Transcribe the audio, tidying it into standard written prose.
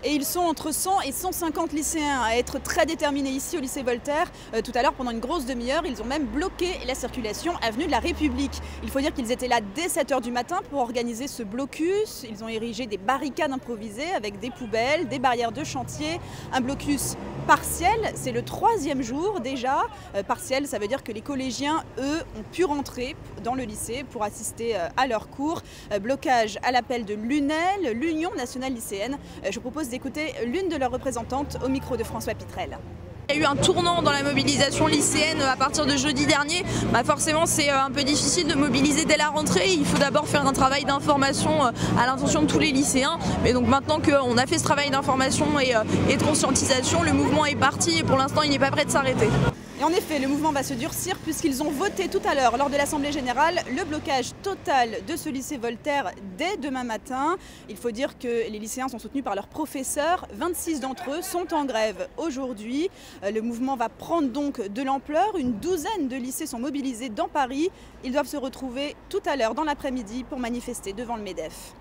Et ils sont entre 100 et 150 lycéens à être très déterminés ici au lycée Voltaire. Tout à l'heure, pendant une grosse demi-heure, ils ont même bloqué la circulation avenue de la République. Il faut dire qu'ils étaient là dès 7 h du matin pour organiser ce blocus. Ils ont érigé des barricades improvisées avec des poubelles, des barrières de chantier, un blocus partiel. C'est le 3e jour déjà. Partiel, ça veut dire que les collégiens, eux, ont pu rentrer dans le lycée pour assister à leurs cours. Blocage à l'appel de l'UNEL, l'Union nationale lycéenne. Je vous propose d'écouter l'une de leurs représentantes au micro de François Pitrel. Il y a eu un tournant dans la mobilisation lycéenne à partir de jeudi dernier. Forcément, c'est un peu difficile de mobiliser dès la rentrée. Il faut d'abord faire un travail d'information à l'intention de tous les lycéens. Mais donc maintenant qu'on a fait ce travail d'information et de conscientisation, le mouvement est parti et pour l'instant, il n'est pas prêt de s'arrêter. Et en effet, le mouvement va se durcir puisqu'ils ont voté tout à l'heure, lors de l'Assemblée générale, le blocage total de ce lycée Voltaire dès demain matin. Il faut dire que les lycéens sont soutenus par leurs professeurs. 26 d'entre eux sont en grève aujourd'hui. Le mouvement va prendre donc de l'ampleur. Une douzaine de lycées sont mobilisés dans Paris. Ils doivent se retrouver tout à l'heure dans l'après-midi pour manifester devant le MEDEF.